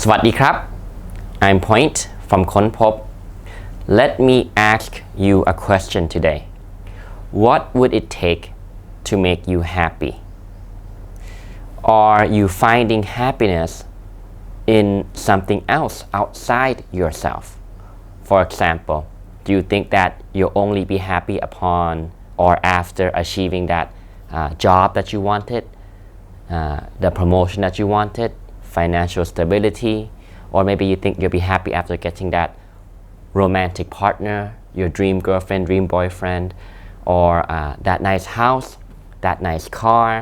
สวัสดีครับ I'm Point from ค้นพบ Let me ask you a question today. What would it take to make you happy? Are you finding happiness in something else outside yourself? For example, do you think that you'll only be happy upon or after achieving that job that you wanted, the promotion that you wanted, financial stability, or maybe you think you'll be happy after getting that romantic partner, your dream girlfriend, dream boyfriend, or that nice house, that nice car,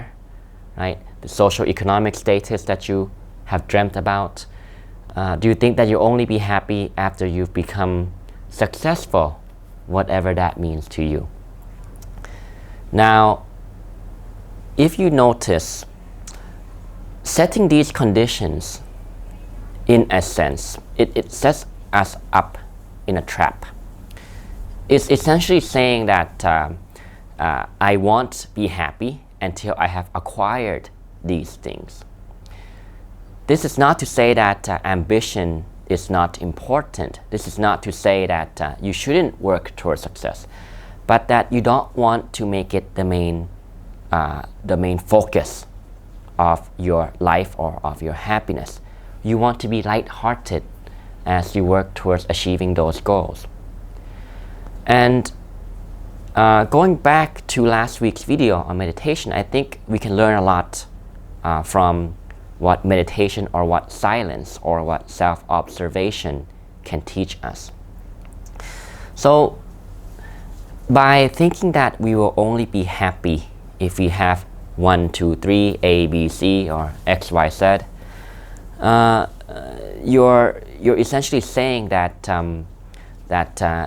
right? The social economic status that you have dreamt about. Do you think that you'll only be happy after you've become successful, whatever that means to you? Now, if you notice, setting these conditions, in a sense, it sets us up in a trap. It's essentially saying that I won't be happy until I have acquired these things. This is not to say that ambition is not important. This is not to say that you shouldn't work towards success, but that you don't want to make it the main focus of your life or of your happiness. You want to be lighthearted as you work towards achieving those goals. And going back to last week's video on meditation, I think we can learn a lot from what meditation or what silence or what self-observation can teach us. So by thinking that we will only be happy if we have 1, 2, 3, A, B, C, or X, Y, Z, you're essentially saying that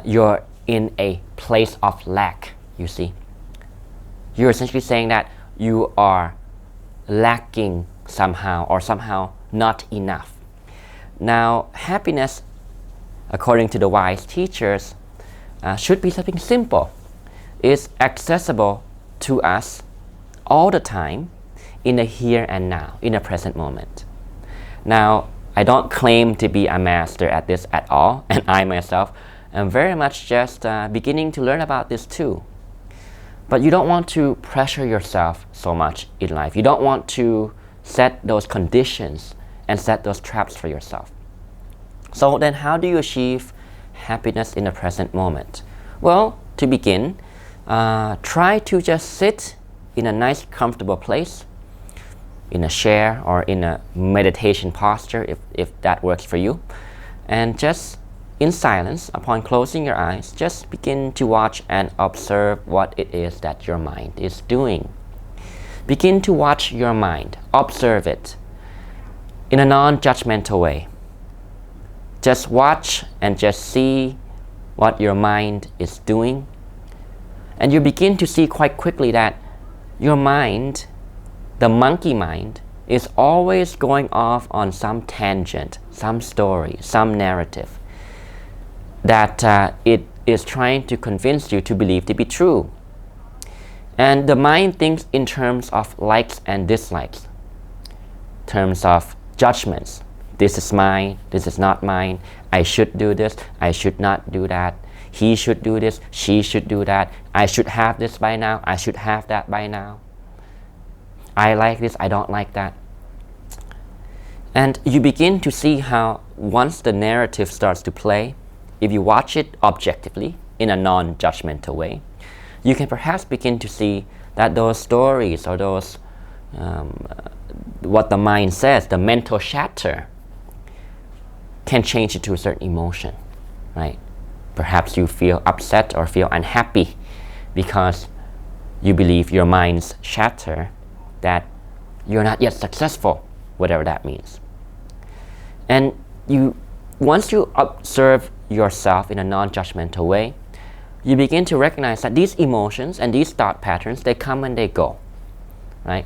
you're in a place of lack, you see. You're essentially saying that you are lacking somehow or somehow not enough. Now, happiness, according to the wise teachers, should be something simple. It's accessible to us all the time in the here and now, in the present moment. Now, I don't claim to be a master at this at all, and I myself am very much just beginning to learn about this too. But you don't want to pressure yourself so much in life. You don't want to set those conditions and set those traps for yourself. So then how do you achieve happiness in the present moment? Well, to begin, try to just sit in a nice comfortable place, in a chair or in a meditation posture if that works for you, and just in silence, upon closing your eyes, just begin to watch and observe what it is that your mind is doing. Begin to watch your mind, observe it in a non-judgmental way. Just watch and just see what your mind is doing, and you begin to see quite quickly that your mind, the monkey mind, is always going off on some tangent, some story, some narrative that it is trying to convince you to believe to be true. And the mind thinks in terms of likes and dislikes, terms of judgments. This is mine, this is not mine, I should do this, I should not do that, he should do this, she should do that, I should have this by now, I should have that by now. I like this, I don't like that. And you begin to see how once the narrative starts to play, if you watch it objectively in a non-judgmental way, you can perhaps begin to see that those stories or those, what the mind says, the mental chatter, can change into a certain emotion, right? Perhaps you feel upset or feel unhappy because you believe your mind's chatter that you're not yet successful, whatever that means. And once you observe yourself in a non-judgmental way, you begin to recognize that these emotions and these thought patterns, they come and they go, right?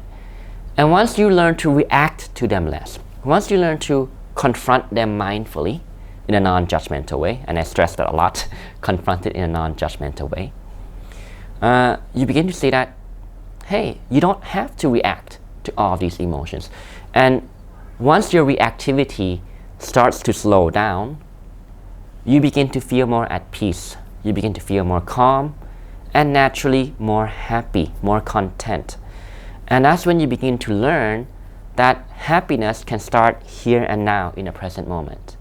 And once you learn to react to them less, once you learn to confront them mindfully in a non-judgmental way, and I stress that a lot, confront it in a non-judgmental way, you begin to see that, hey, you don't have to react to all these emotions. And once your reactivity starts to slow down, you begin to feel more at peace. You begin to feel more calm and naturally more happy, more content. And that's when you begin to learn that happiness can start here and now in the present moment.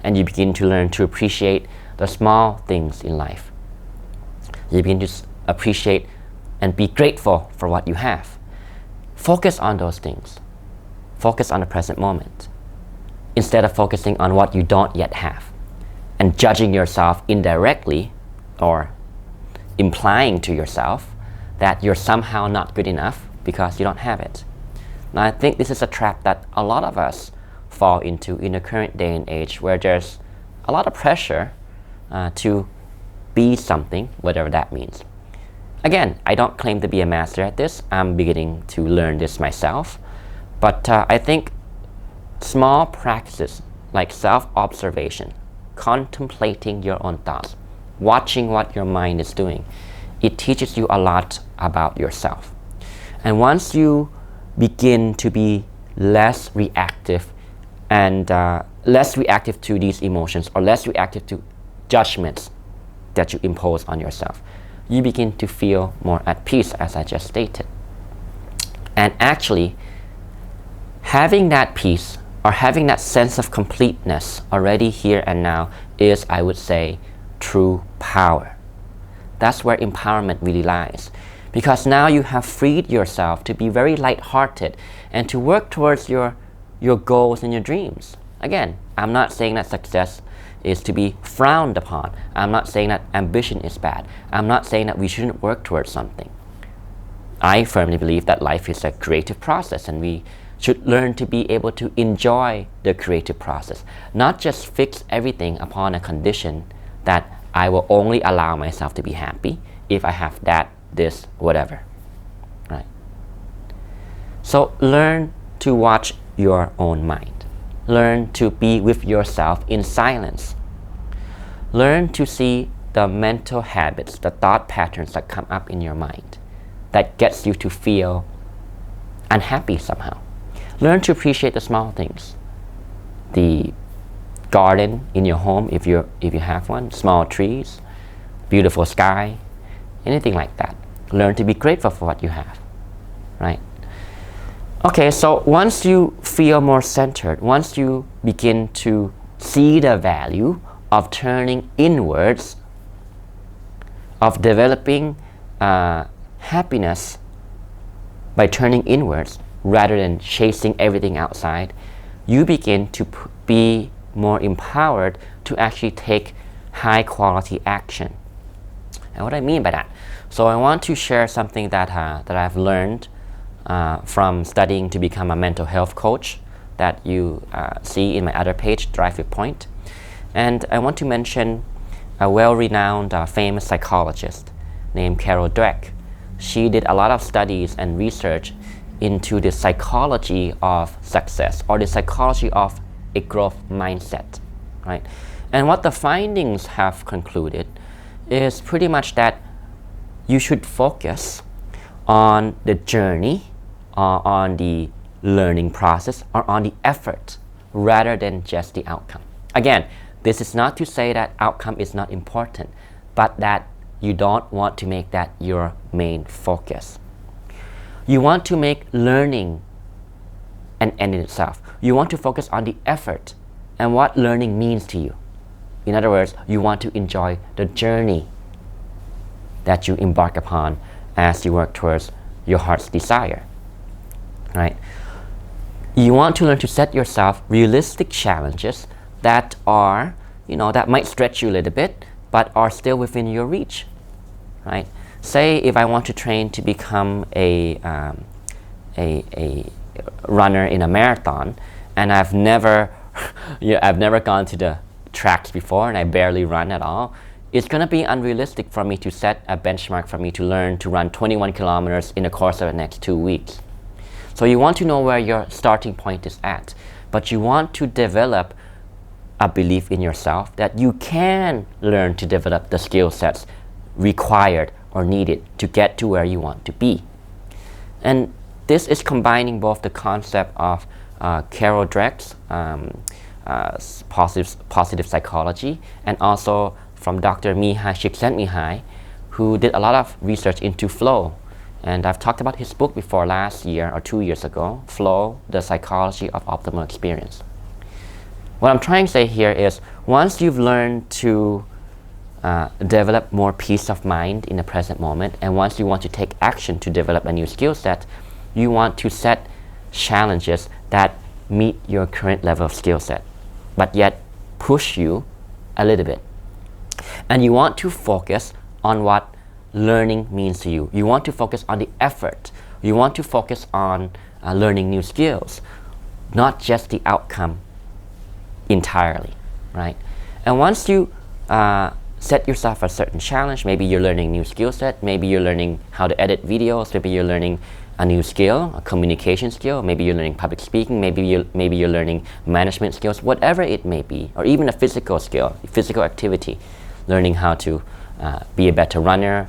And you begin to learn to appreciate the small things in life. You begin to appreciate and be grateful for what you have. Focus on those things. Focus on the present moment instead of focusing on what you don't yet have and judging yourself indirectly or implying to yourself that you're somehow not good enough because you don't have it. Now, I think this is a trap that a lot of us fall into in the current day and age, where there's a lot of pressure to be something, whatever that means. Again, I don't claim to be a master at this. I'm beginning to learn this myself. But I think small practices like self-observation, contemplating your own thoughts, watching what your mind is doing, it teaches you a lot about yourself. And once you begin to be less reactive and less reactive to these emotions or less reactive to judgments that you impose on yourself, you begin to feel more at peace, as I just stated. And actually, having that peace or having that sense of completeness already here and now is, I would say, true power. That's where empowerment really lies. Because now you have freed yourself to be very lighthearted and to work towards your goals and your dreams. Again, I'm not saying that success is to be frowned upon. I'm not saying that ambition is bad. I'm not saying that we shouldn't work towards something. I firmly believe that life is a creative process and we should learn to be able to enjoy the creative process, not just fix everything upon a condition that I will only allow myself to be happy if I have that, this, whatever, right? So learn to watch your own mind. Learn to be with yourself in silence. Learn to see the mental habits, the thought patterns that come up in your mind that gets you to feel unhappy somehow. Learn to appreciate the small things. The garden in your home, if you have one, small trees, beautiful sky, anything like that. Learn to be grateful for what you have, right? Okay, so once you feel more centered, once you begin to see the value of turning inwards, of developing happiness by turning inwards rather than chasing everything outside, you begin to be more empowered to actually take high quality action. And what I mean by that, so I want to share something that I've learned from studying to become a mental health coach that you see in my other page, Drive with Point. And I want to mention a well-renowned famous psychologist named Carol Dweck. She did a lot of studies and research into the psychology of success or the psychology of a growth mindset, right? And what the findings have concluded is pretty much that you should focus on the journey, on the learning process, or on the effort rather than just the outcome. Again, this is not to say that outcome is not important, but that you don't want to make that your main focus. You want to make learning an end in itself. You want to focus on the effort and what learning means to you. In other words, you want to enjoy the journey that you embark upon as you work towards your heart's desire, right? You want to learn to set yourself realistic challenges that are, that might stretch you a little bit, but are still within your reach, right? Say if I want to train to become a runner in a marathon, and I've never gone to the tracks before and I barely run at all, it's going to be unrealistic for me to set a benchmark for me to learn to run 21 kilometers in the course of the next 2 weeks. So you want to know where your starting point is at, but you want to develop a belief in yourself that you can learn to develop the skill sets required or needed to get to where you want to be. And this is combining both the concept of Carol Dweck's positive psychology, and also from Dr. Mihaly Csikszentmihalyi, who did a lot of research into flow. And I've talked about his book before last year or 2 years ago, Flow, the Psychology of Optimal Experience. What I'm trying to say here is, once you've learned to develop more peace of mind in the present moment, and once you want to take action to develop a new skill set, you want to set challenges that meet your current level of skill set, but yet push you a little bit. And you want to focus on what learning means to you. You want to focus on the effort. You want to focus on learning new skills, not just the outcome entirely, right? And once you set yourself a certain challenge, maybe you're learning new skill set, maybe you're learning how to edit videos, maybe you're learning a new skill, a communication skill, maybe you're learning public speaking, maybe you're learning management skills, whatever it may be, or even a physical skill, physical activity, learning how to be a better runner,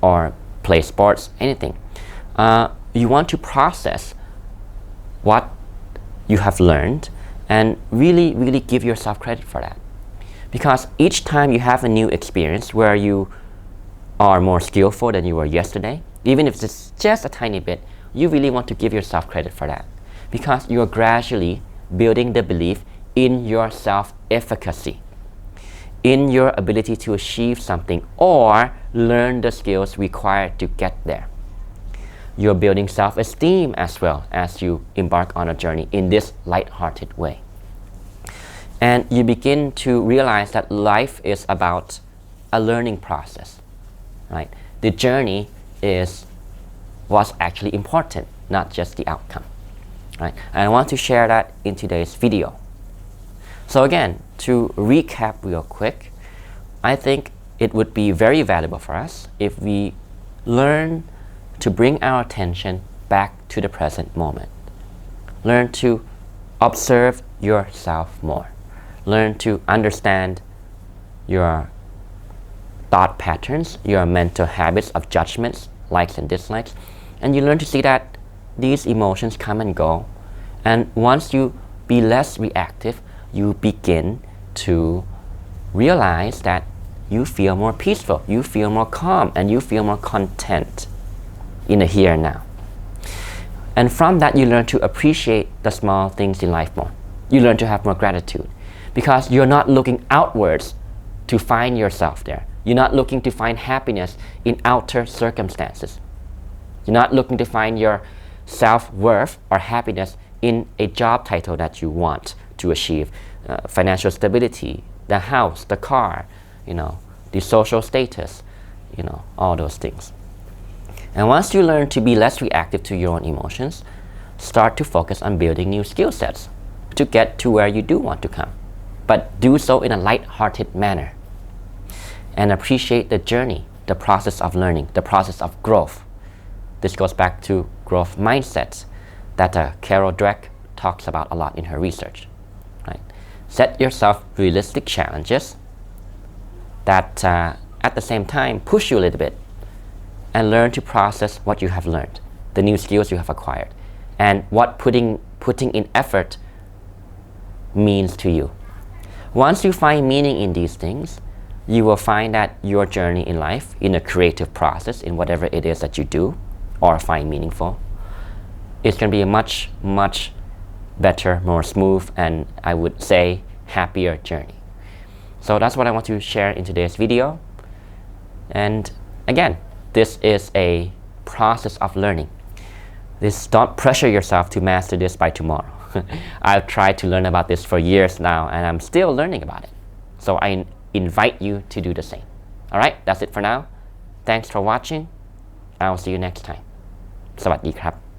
or play sports, anything. You want to process what you have learned and really give yourself credit for that. Because each time you have a new experience where you are more skillful than you were yesterday, even if it's just a tiny bit, you really want to give yourself credit for that. Because you are gradually building the belief in your self-efficacy, in your ability to achieve something or learn the skills required to get there. You're building self-esteem as well as you embark on a journey in this light-hearted way. And you begin to realize that life is about a learning process, right? The journey is what's actually important, not just the outcome, right? And I want to share that in today's video. So again, to recap real quick, I think it would be very valuable for us if we learn to bring our attention back to the present moment. Learn to observe yourself more. Learn to understand your thought patterns, your mental habits of judgments, likes and dislikes, and you learn to see that these emotions come and go. And once you be less reactive, you begin to realize that you feel more peaceful, you feel more calm, and you feel more content in the here and now. And from that, you learn to appreciate the small things in life more. You learn to have more gratitude because you're not looking outwards to find yourself there. You're not looking to find happiness in outer circumstances. You're not looking to find your self-worth or happiness in a job title that you want to achieve, financial stability, the house, the car, the social status, all those things. And once you learn to be less reactive to your own emotions, start to focus on building new skill sets to get to where you do want to come. But do so in a light-hearted manner. And appreciate the journey, the process of learning, the process of growth. This goes back to growth mindsets that Carol Dweck talks about a lot in her research. Right? Set yourself realistic challenges that at the same time push you a little bit, and learn to process what you have learned, the new skills you have acquired, and what putting in effort means to you. Once you find meaning in these things, you will find that your journey in life, in a creative process, in whatever it is that you do or find meaningful, it's going to be a much, much better, more smooth, and I would say happier journey. So that's what I want to share in today's video. And again, this is a process of learning. Don't pressure yourself to master this by tomorrow. I've tried to learn about this for years now, and I'm still learning about it. So I invite you to do the same. All right, that's it for now. Thanks for watching. I'll see you next time. สวัสดีครับ